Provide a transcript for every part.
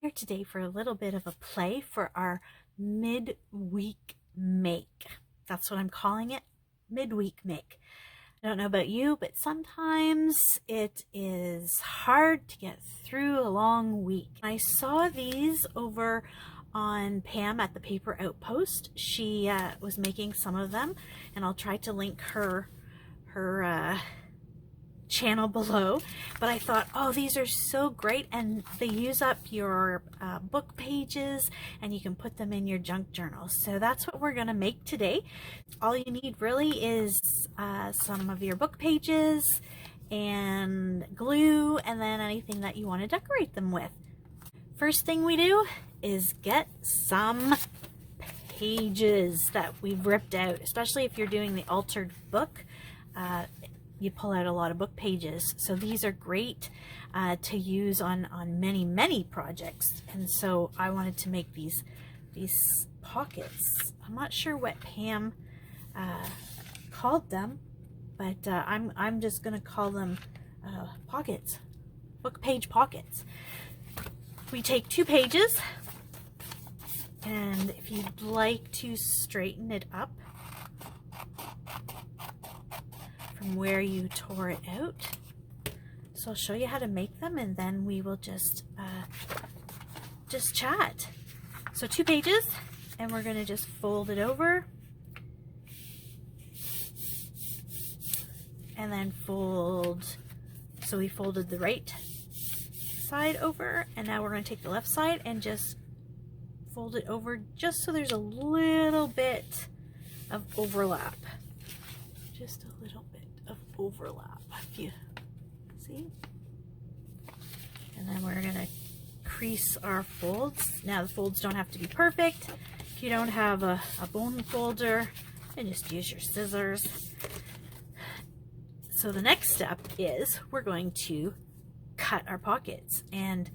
here today for a little bit of a play for our midweek make. That's what I'm calling it, midweek make. I don't know about you, but sometimes it is hard to get through a long week. I saw these over on Pam at the Paper Outpost. She was making some of them, and I'll try to link her channel below. But I thought, oh, these are so great, and they use up your book pages, and you can put them in your junk journal. So that's what we're gonna make today. All you need really is some of your book pages and glue, and then anything that you want to decorate them with. First thing we do is get some pages that we've ripped out, especially if you're doing the altered book. You pull out a lot of book pages, so these are great to use on many projects. And so I wanted to make these pockets. I'm not sure what Pam called them, but I'm just gonna call them pockets, book page pockets. We take 2 pages, and if you'd like to straighten it up from where you tore it out. So I'll show you how to make them, and then we will just chat. So 2 pages, and we're gonna just fold it over, and then fold. So we folded the right side over, and now we're gonna take the left side and just fold it over, just so there's a little bit of overlap. Just a little bit of overlap, if you see. And then we're gonna crease our folds. Now the folds don't have to be perfect. If you don't have a bone folder, then just use your scissors. So the next step is we're going to cut our pockets, and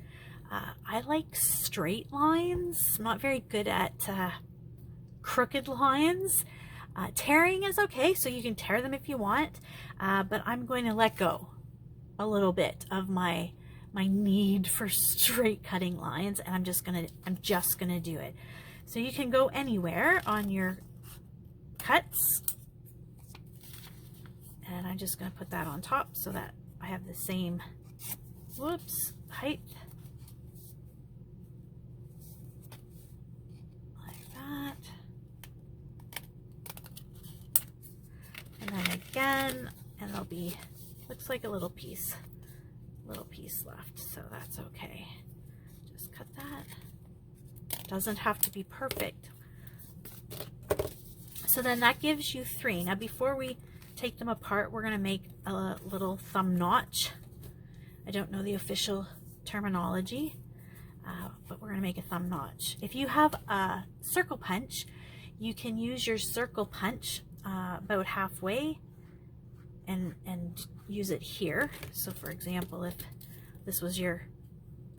I like straight lines. I'm not very good at crooked lines. Tearing is okay, so you can tear them if you want, but I'm going to let go a little bit of my need for straight cutting lines, and I'm just gonna do it. So you can go anywhere on your cuts, and I'm just gonna put that on top so that I have the same height. Like that. And then again, and there'll be, looks like a little piece left, so that's okay. Just cut that. Doesn't have to be perfect. So then that gives you 3. Now before we take them apart, we're gonna make a little thumb notch. I don't know the official terminology, but we're gonna make a thumb notch. If you have a circle punch, you can use your circle punch about halfway and use it here. So for example, if this was your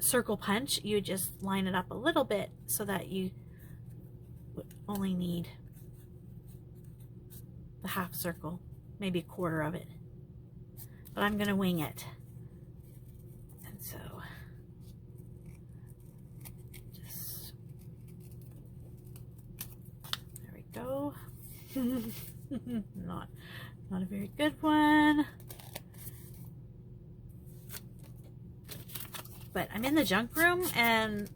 circle punch, you would just line it up a little bit so that you would only need the half circle, maybe a quarter of it. But I'm gonna wing it. And so just, there we go. not a very good one, but I'm in the junk room, and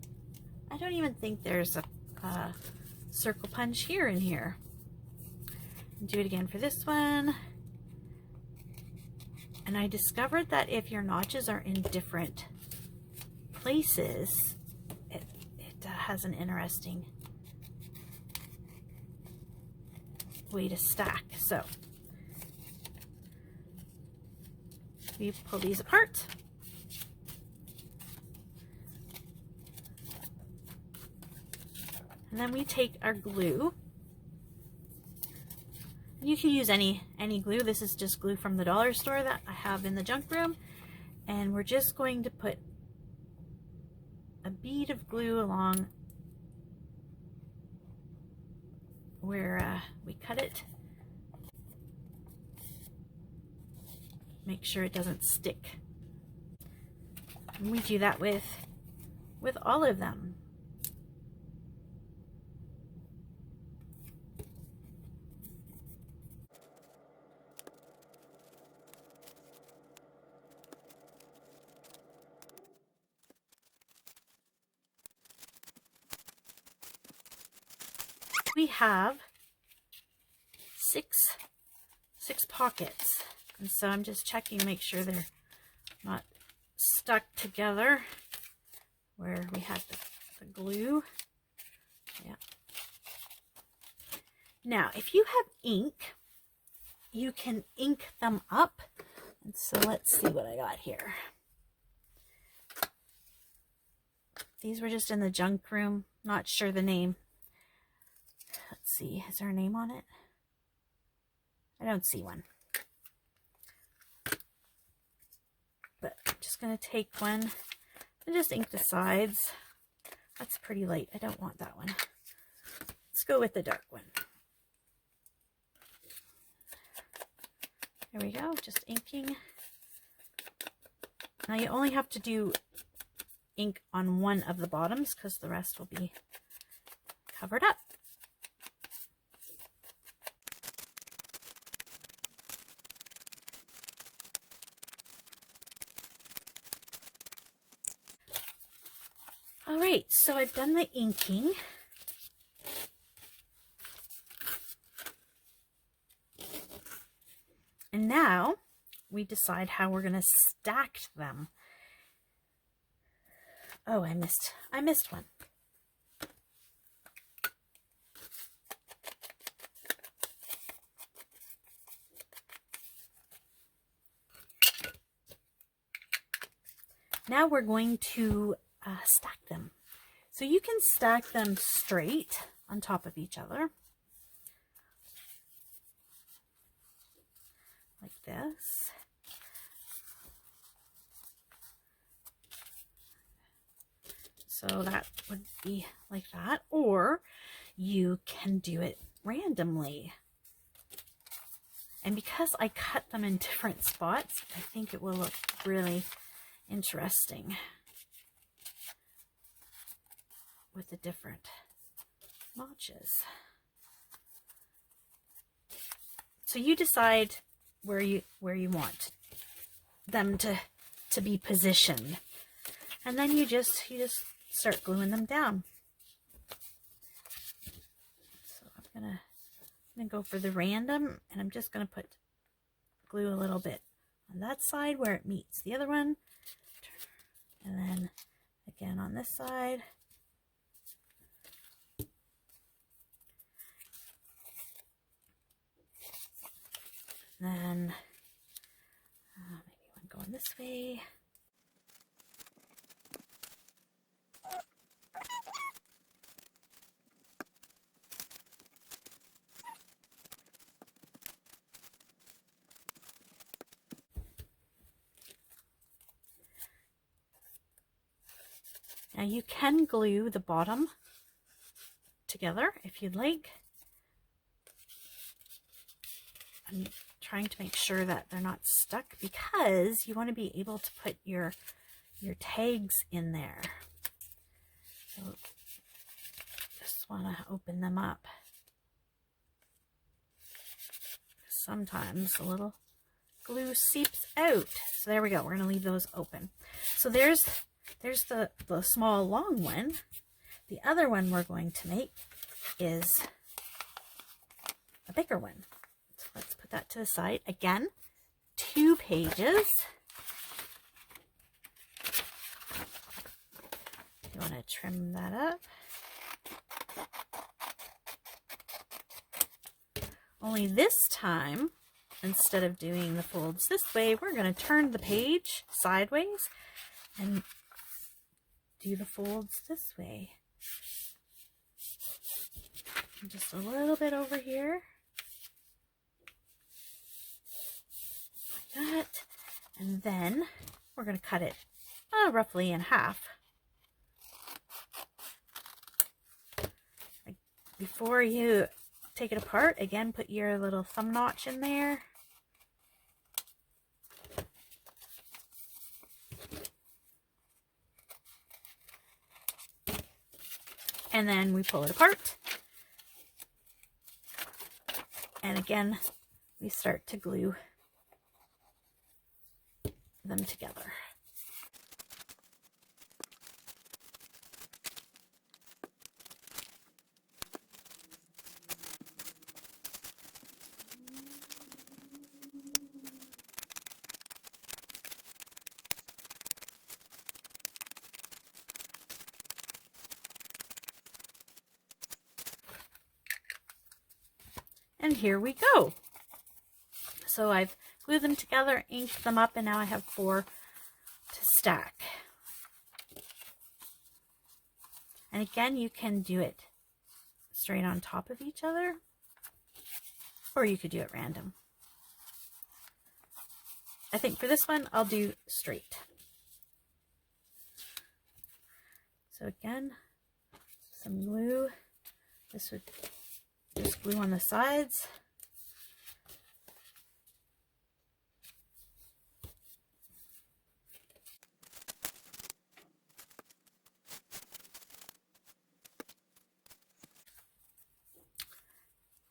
I don't even think there's a circle punch here in here. Do it again for this one. And I discovered that if your notches are in different places, it has an interesting way to stack. So we pull these apart, and then we take our glue. You can use any glue. This is just glue from the dollar store that I have in the junk room, and we're just going to put a bead of glue along where we cut it. Make sure it doesn't stick. And we do that with with all of them. We have six pockets, and so I'm just checking to make sure they're not stuck together where we had the glue. Yeah. Now, if you have ink, you can ink them up. And so let's see what I got here. These were just in the junk room. Not sure the name. Let's see. Is there a name on it? I don't see one. But I'm just going to take one and just ink the sides. That's pretty light. I don't want that one. Let's go with the dark one. There we go. Just inking. Now you only have to do ink on one of the bottoms because the rest will be covered up. All right, so I've done the inking. And now we decide how we're going to stack them. Oh, I missed one. Now we're going to stack them. So you can stack them straight on top of each other. Like this. So that would be like that. Or you can do it randomly. And because I cut them in different spots, I think it will look really interesting with the different notches. So you decide where you want them to be positioned, and then you just start gluing them down. So I'm gonna go for the random, and I'm just gonna put glue a little bit on that side where it meets the other one, and then again on this side. Then maybe one going this way. Now you can glue the bottom together if you'd like. I'm trying to make sure that they're not stuck because you want to be able to put your tags in there. So just want to open them up. Sometimes a little glue seeps out. So there we go. We're going to leave those open. So there's the small long one. The other one we're going to make is a bigger one. So let's put that to the side. Again, 2 pages. You want to trim that up. Only this time, instead of doing the folds this way, we're going to turn the page sideways and do the folds this way. And just a little bit over here. Like that. And then we're going to cut it roughly in half. Before you take it apart, again, put your little thumb notch in there. And then we pull it apart. And again, we start to glue them together. And here we go. So I've glued them together, inked them up, and now I have 4 to stack. And again, you can do it straight on top of each other, or you could do it random. I think for this one, I'll do straight. So again, some glue. This would just glue on the sides.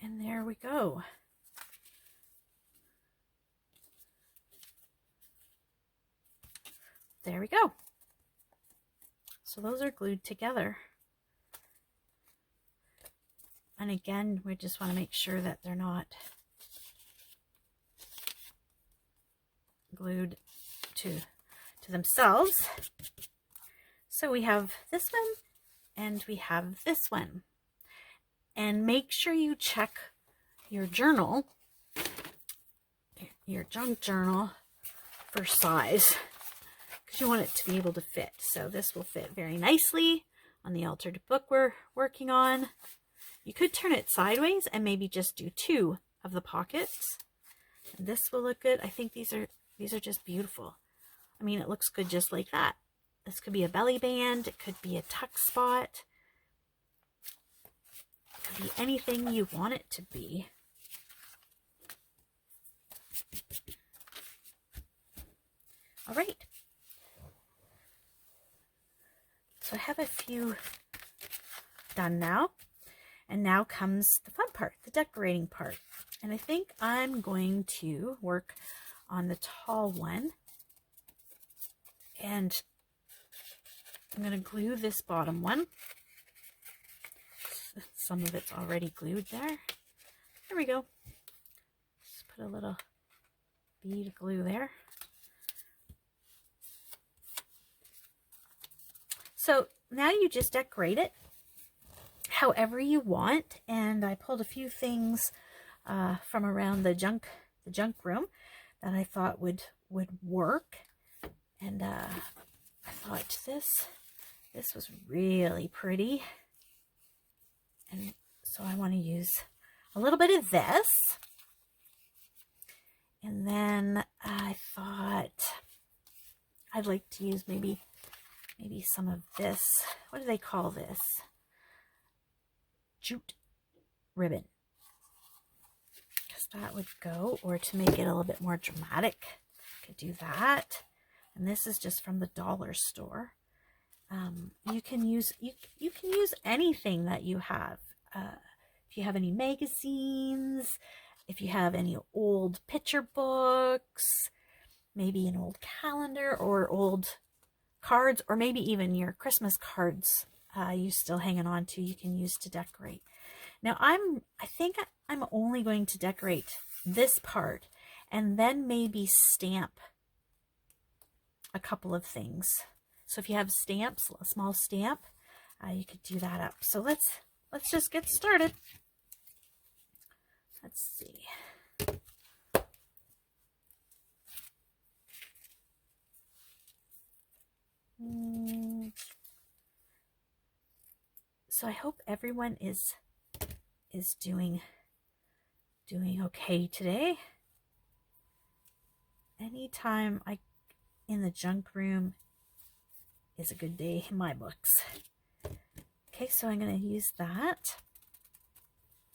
And there we go. There we go. So those are glued together. And again, we just want to make sure that they're not glued to themselves. So we have this one and we have this one. And make sure you check your journal, your junk journal, for size, because you want it to be able to fit. So this will fit very nicely on the altered book we're working on. You could turn it sideways and maybe just do 2 of the pockets. And this will look good. I think these are just beautiful. I mean, it looks good just like that. This could be a belly band. It could be a tuck spot. It could be anything you want it to be. All right. So I have a few done now. And now comes the fun part, the decorating part. And I think I'm going to work on the tall one. And I'm going to glue this bottom one. Some of it's already glued there. There we go. Just put a little bead of glue there. So now you just decorate it however you want, and I pulled a few things from around the junk room that I thought would work, and I thought this was really pretty, and so I want to use a little bit of this, and then I thought I'd like to use maybe some of this. What do they call this? Jute ribbon, because that would go, or to make it a little bit more dramatic, I could do that. And this is just from the dollar store. You can use anything that you have. If you have any magazines, if you have any old picture books, maybe an old calendar or old cards, or maybe even your Christmas cards you still hanging on to, you can use to decorate. Now I think I'm only going to decorate this part and then maybe stamp a couple of things. So if you have stamps, a small stamp, you could do that up. So let's just get started. Let's see. So I hope everyone is doing okay today. Anytime in the junk room is a good day in my books. Okay, so I'm going to use that.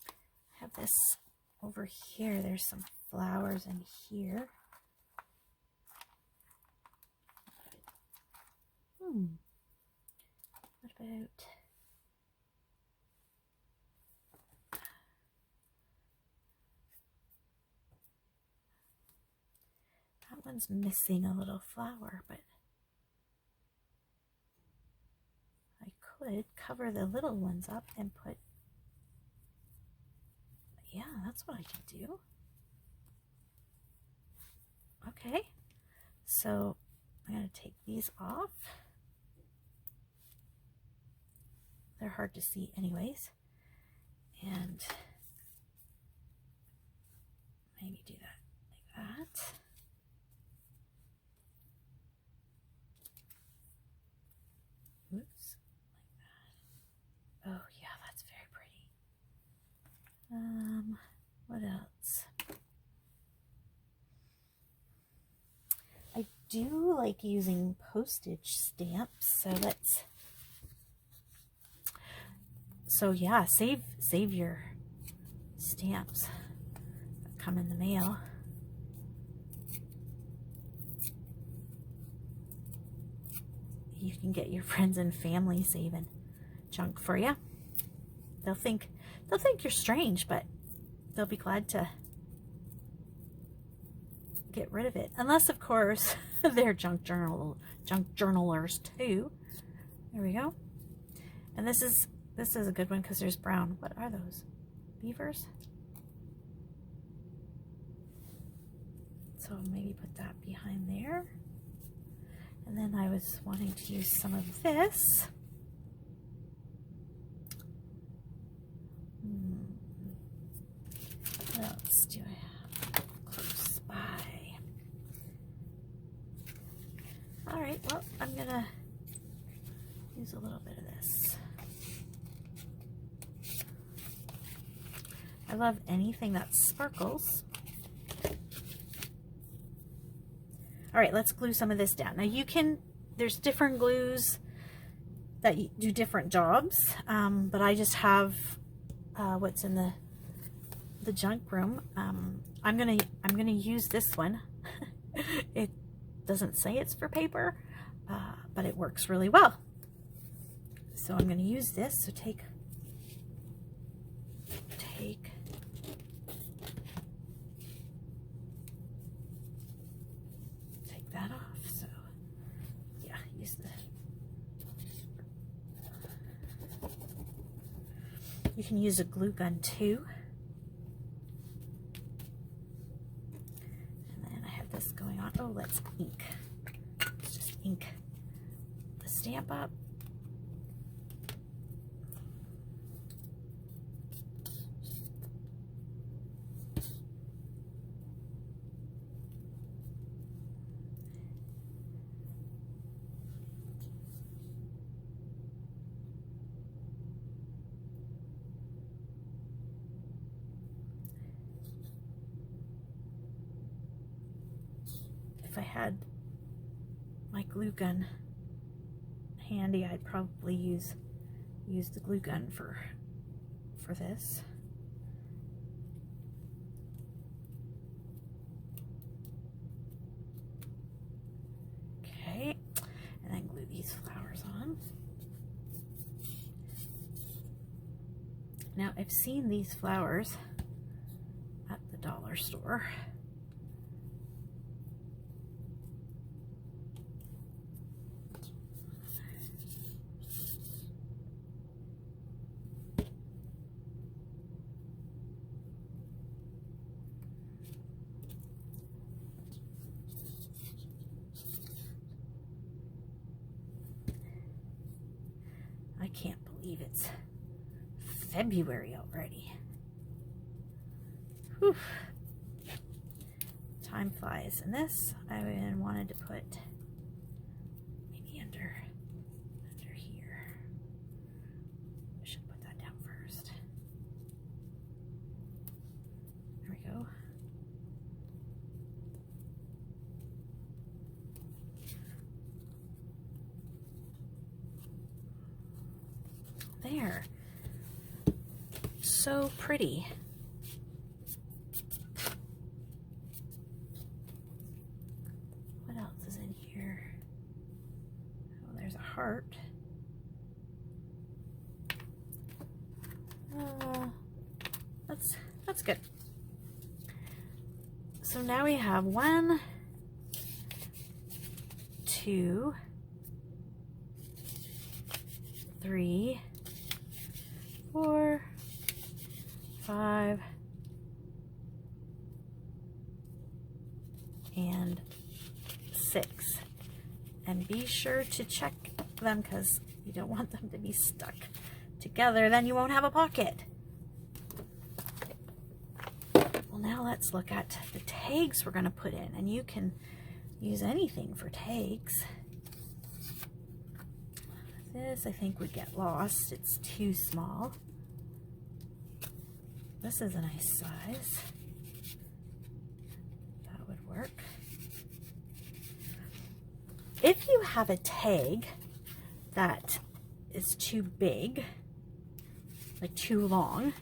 I have this over here. There's some flowers in here. What about That one's missing a little flower, but I could cover the little ones up and put, yeah, that's what I can do. Okay, so I'm going to take these off. They're hard to see anyways. And maybe do that like that. Oops, like that. Oh yeah, that's very pretty. What else? I do like using postage stamps, so yeah, save your stamps that come in the mail. You can get your friends and family saving junk for you. They'll think you're strange, but they'll be glad to get rid of it. Unless, of course, they're junk journalers too. There we go. And this is a good one because there's brown. What are those? Beavers? So maybe put that behind there. And then I was wanting to use some of this. What else do I have close by? All right, well, I'm gonna use a little bit of this. I love anything that sparkles. All right, let's glue some of this down. Now there's different glues that do different jobs, but I just have what's in the junk room. I'm gonna use this one. It doesn't say it's for paper, but it works really well. So I'm gonna use this. So take that off. So yeah, use you can use a glue gun too. And then I have this going on. Oh, let's ink. Let's just ink the stamp up. If I had my glue gun handy, I'd probably use the glue gun for this. Okay, and then glue these flowers on. Now I've seen these flowers at the dollar store. I can't believe it's February already. Whew. Time flies. And this I wanted to put maybe under here. I should put that down first. There we go. There. So pretty. What else is in here? Oh, there's a heart. That's good. So now we have 1, 2, 3, 4, 5, and 6. And be sure to check them because you don't want them to be stuck together, then you won't have a pocket. Well, now let's look at the tags we're going to put in, and you can use anything for tags. This I think would get lost, it's too small. This is a nice size. That would work. If you have a tag that is too big, like too long,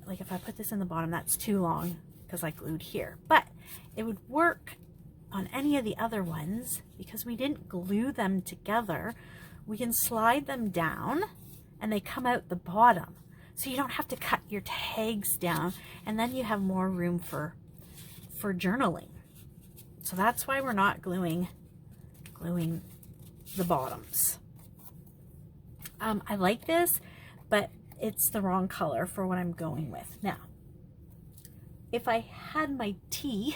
like if I put this in the bottom, that's too long because I glued here, but it would work on any of the other ones because we didn't glue them together. We can slide them down and they come out the bottom, so you don't have to cut your tags down, and then you have more room for journaling. So that's why we're not gluing the bottoms. I like this, but it's the wrong color for what I'm going with. Now, if I had my tea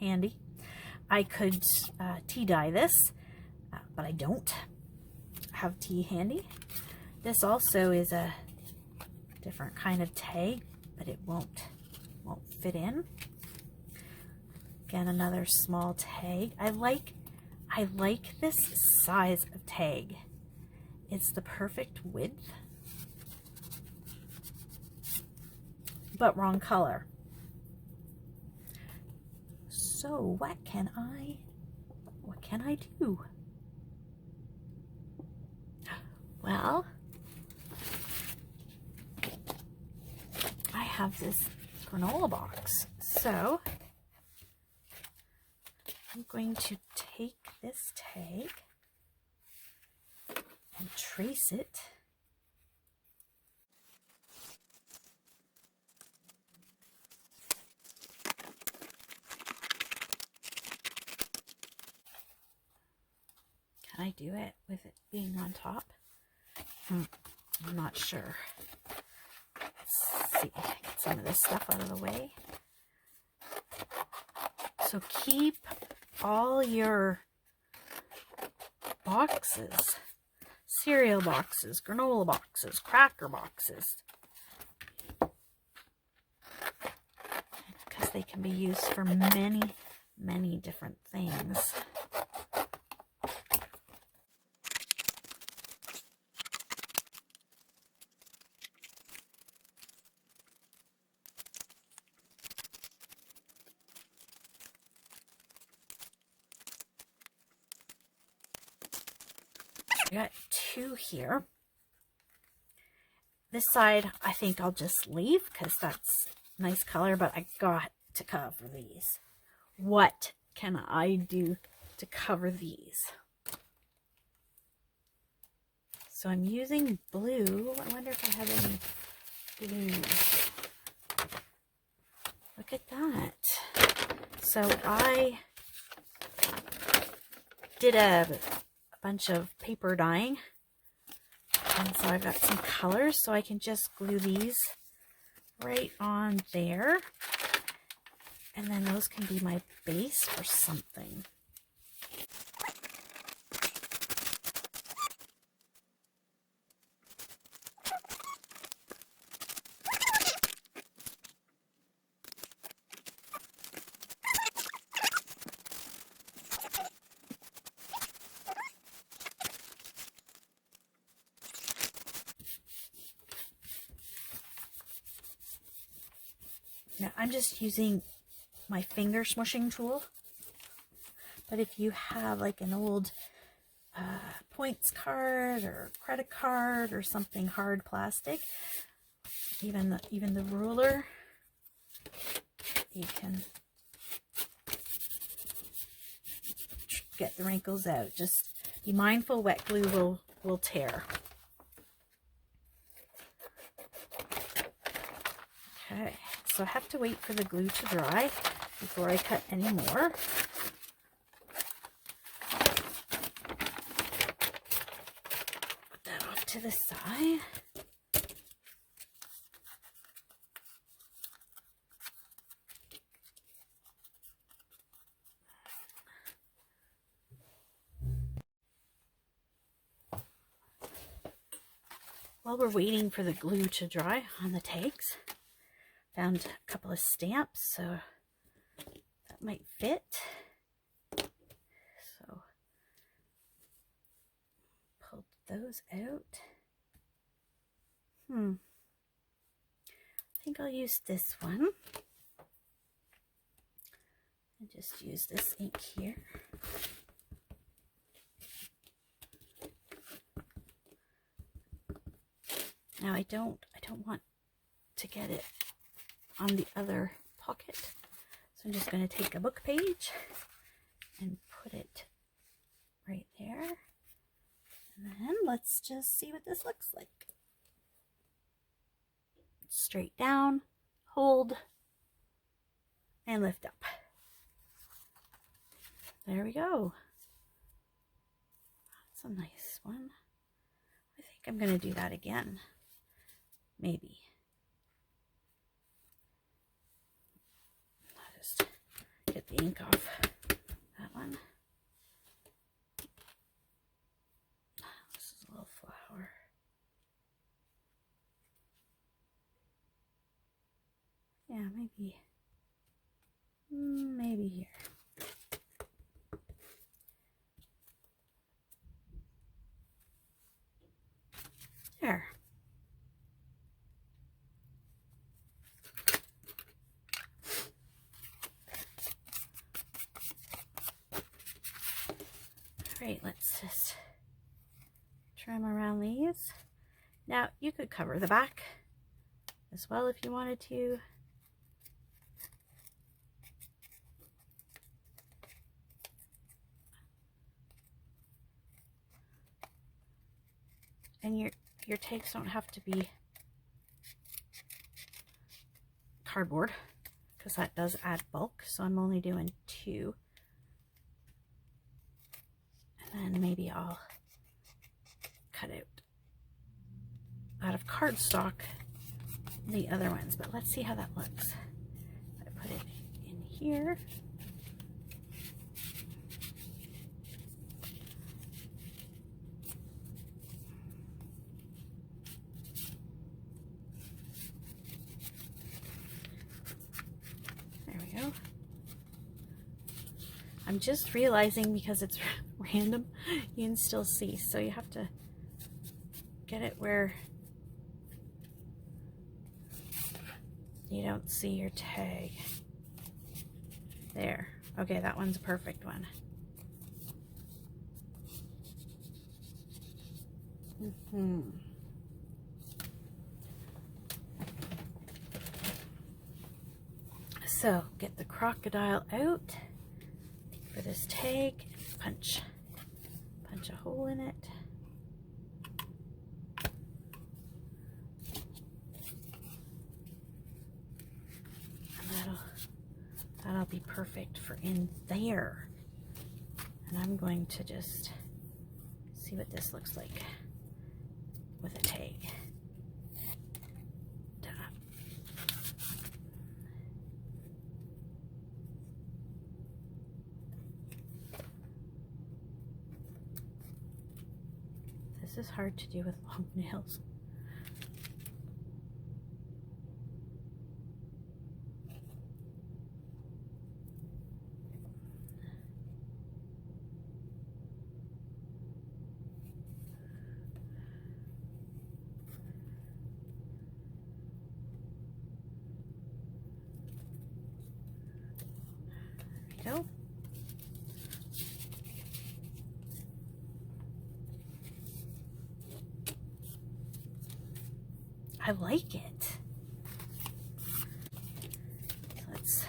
handy, I could tea dye this, but I don't have tea handy. This also is a different kind of tag, but it won't fit in. Again, another small tag. I like this size of tag. It's the perfect width, but wrong color. So what can I do? Well, I have this granola box, so I'm going to take this tag and trace it. Can I do it with it being on top? I'm not sure. Let's see, get some of this stuff out of the way. So keep all your boxes, cereal boxes, granola boxes, cracker boxes, because they can be used for many, many different things. I got 2 here. This side I think I'll just leave because that's a nice color, but I got to cover these. What can I do to cover these? So I'm using blue. I wonder if I have any blue. Look at that. So I did a bunch of paper dyeing, and so I've got some colors, so I can just glue these right on there, and then those can be my base for something. Now I'm just using my finger smushing tool, but if you have like an old points card or credit card or something hard plastic, even the ruler, you can get the wrinkles out. Just be mindful, wet glue will tear. Okay. So I have to wait for the glue to dry before I cut any more. to the side. While we're waiting for the glue to dry on the tags, found a couple of stamps, so that might fit. So pulled those out. I think I'll use this one. And just use this ink here. Now I don't want to get it on the other pocket. So I'm just going to take a book page and put it right there. And then let's just see what this looks like. Straight down, hold, and lift up. There we go. That's a nice one. I think I'm going to do that again. Maybe. I'll just get the ink off that one. This is a little flower. Yeah, maybe here. There. All right, let's just trim around these. Now, you could cover the back as well if you wanted to. And your tags don't have to be cardboard because that does add bulk. So I'm only doing 2. And then maybe I'll cut out of cardstock the other ones. But let's see how that looks. I put it in here. I'm just realizing because it's random, you can still see. So you have to get it where you don't see your tag. There. Okay, that one's a perfect one. So get the crocodile out for this tag, punch a hole in it. And that'll be perfect for in there. And I'm going to just see what this looks like with a tag. This is hard to do with long nails. There we go. I like it. Let's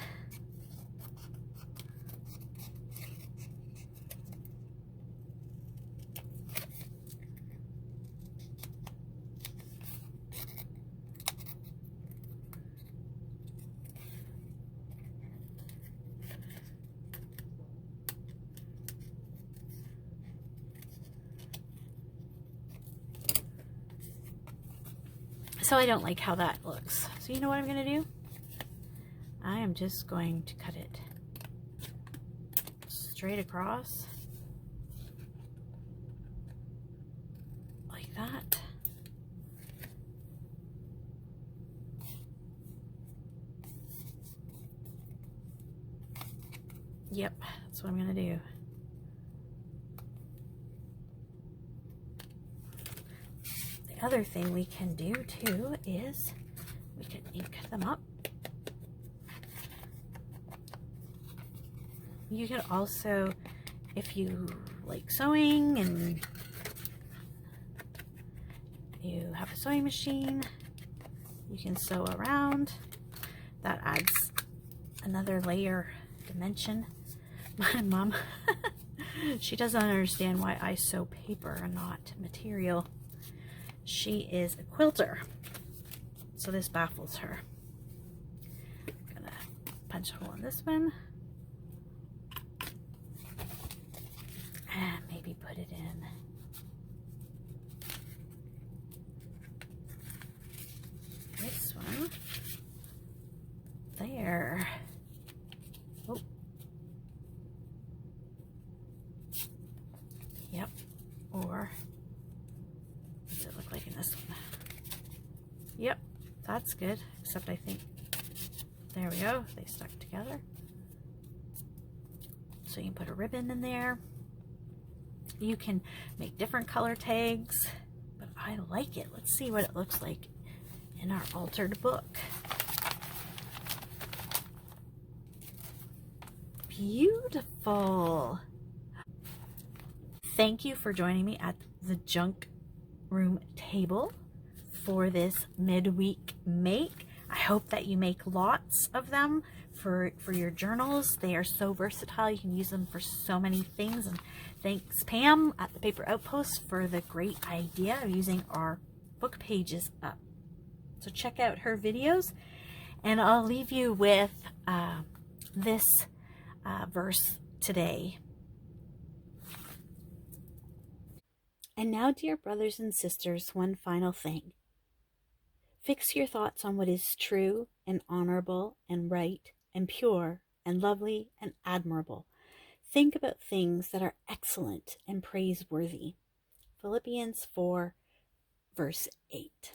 So I don't like how that looks. So you know what I'm going to do? I am just going to cut it straight across like that. Yep, that's what I'm going to do. The other thing we can do too is we can ink them up. You can also, if you like sewing and you have a sewing machine, you can sew around. That adds another layer dimension. My mom, she doesn't understand why I sew paper and not material. She is a quilter, so this baffles her. I'm gonna punch a hole in this one and maybe put it in this one there. Oh, yep. Or what does it look like in this one? Yep, that's good, except I think, there we go, they stuck together. So you can put a ribbon in there. You can make different color tags, but I like it. Let's see what it looks like in our altered book. Beautiful. Thank you for joining me at the junk room table for this midweek make. I hope that you make lots of them for your journals. They are so versatile. You can use them for so many things. And thanks Pam at the Paper Outpost for the great idea of using our book pages up. So check out her videos, and I'll leave you with this verse today. And now, dear brothers and sisters, one final thing. Fix your thoughts on what is true and honorable and right and pure and lovely and admirable. Think about things that are excellent and praiseworthy. Philippians 4, verse 8.